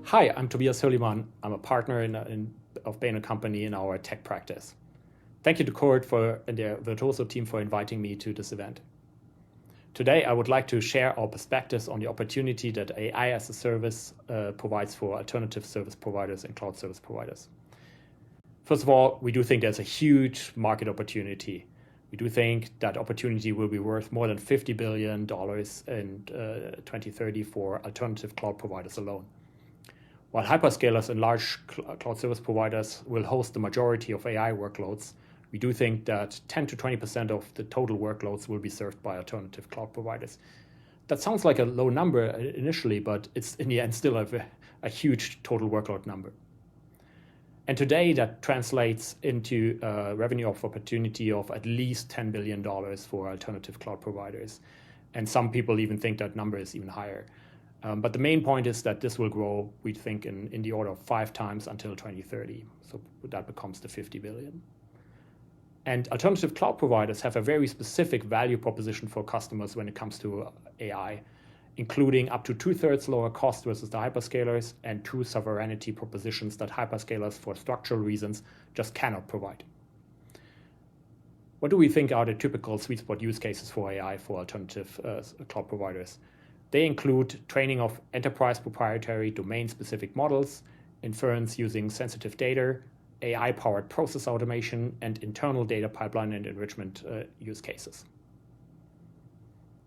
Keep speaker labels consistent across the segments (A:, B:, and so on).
A: Hi, I'm Tobias Huerlimann. I'm a partner of Bain & Company in our tech practice. Thank you to Court and the Virtuozzo team for inviting me to this event. Today, I would like to share our perspectives on the opportunity that AI as a service provides for alternative service providers and cloud service providers. First of all, we do think there's a huge market opportunity. We do think that opportunity will be worth more than $50 billion in 2030 for alternative cloud providers alone. While hyperscalers and large cloud service providers will host the majority of AI workloads, we do think that 10 to 20% of the total workloads will be served by alternative cloud providers. That sounds like a low number initially, but it's in the end still a huge total workload number. And today that translates into a revenue opportunity of at least $10 billion for alternative cloud providers. And some people even think that number is even higher. But the main point is that this will grow, we think, in the order of 5 times until 2030. So that becomes the 50 billion. And alternative cloud providers have a very specific value proposition for customers when it comes to AI, including up to 2/3 lower cost versus the hyperscalers and true sovereignty propositions that hyperscalers, for structural reasons, just cannot provide. What do we think are the typical sweet spot use cases for AI for alternative cloud providers? They include training of enterprise proprietary domain-specific models, inference using sensitive data, AI-powered process automation, and internal data pipeline and enrichment use cases.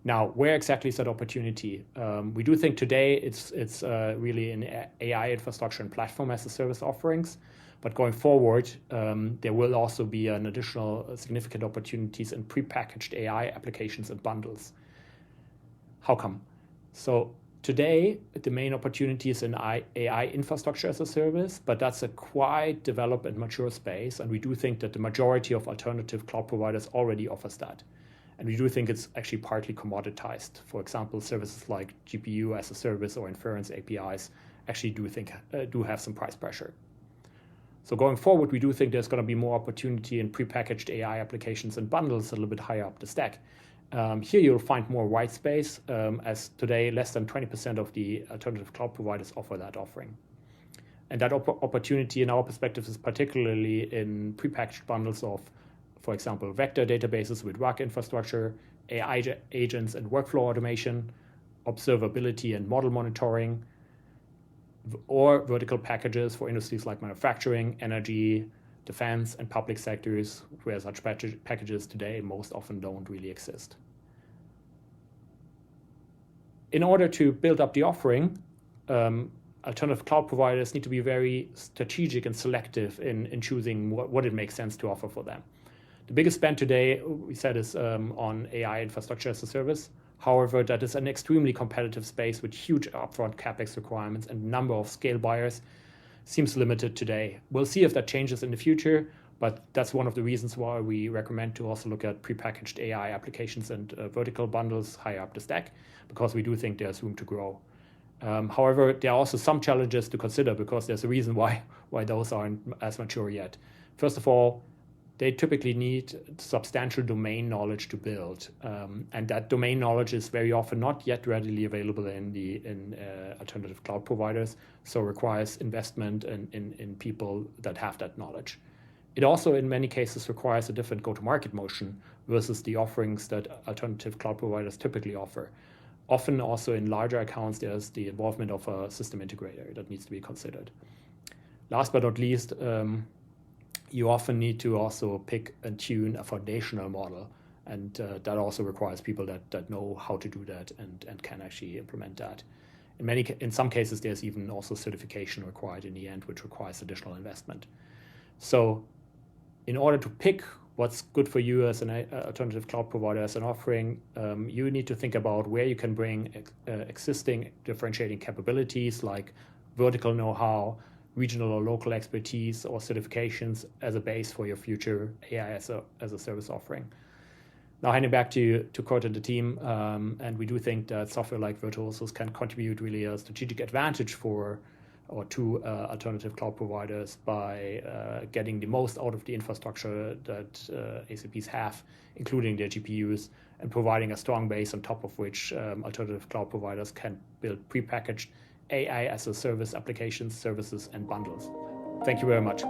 A: Now, where exactly is that opportunity? We do think today it's really in AI infrastructure and platform as a service offerings, but going forward, there will also be an additional significant opportunities in prepackaged AI applications and bundles. How come? So today, the main opportunity is in AI infrastructure as a service, but that's a quite developed and mature space. And we do think that the majority of alternative cloud providers already offers that. And we do think it's actually partly commoditized. For example, services like GPU as a service or inference APIs actually do have some price pressure. So going forward, we do think there's going to be more opportunity in prepackaged AI applications and bundles a little bit higher up the stack. Here you'll find more white space, as today less than 20% of the alternative cloud providers offer that offering. And that opportunity in our perspective is particularly in prepackaged bundles of, for example, vector databases with RAG infrastructure, AI agents and workflow automation, observability and model monitoring, or vertical packages for industries like manufacturing, energy, defense, and public sectors, where such packages today most often don't really exist. In order to build up the offering, alternative cloud providers need to be very strategic and selective in choosing what it makes sense to offer for them. The biggest spend today, we said, is on AI infrastructure as a service. However, that is an extremely competitive space with huge upfront CapEx requirements, and the number of scale buyers seems limited today. We'll see if that changes in the future, but that's one of the reasons why we recommend to also look at prepackaged AI applications and vertical bundles higher up the stack, because we do think there's room to grow. However, there are also some challenges to consider, because there's a reason why those aren't as mature yet. First of all, they typically need substantial domain knowledge to build, and that domain knowledge is very often not yet readily available in alternative cloud providers, so requires investment in people that have that knowledge. It also, in many cases, requires a different go-to-market motion versus the offerings that alternative cloud providers typically offer. Often also in larger accounts, there's the involvement of a system integrator that needs to be considered. Last but not least, you often need to also pick and tune a foundational model, and that also requires people that know how to do that and can actually implement that. In some cases, there's even also certification required in the end, which requires additional investment. So in order to pick what's good for you as an alternative cloud provider as an offering, you need to think about where you can bring existing differentiating capabilities like vertical know-how, regional or local expertise, or certifications as a base for your future AI as a service offering. Now, handing back to Kurt and the team, and we do think that software like Virtuozzo can contribute really a strategic advantage to alternative cloud providers by getting the most out of the infrastructure that ACPs have, including their GPUs, and providing a strong base on top of which alternative cloud providers can build prepackaged AI as a service applications, services, and bundles. Thank you very much.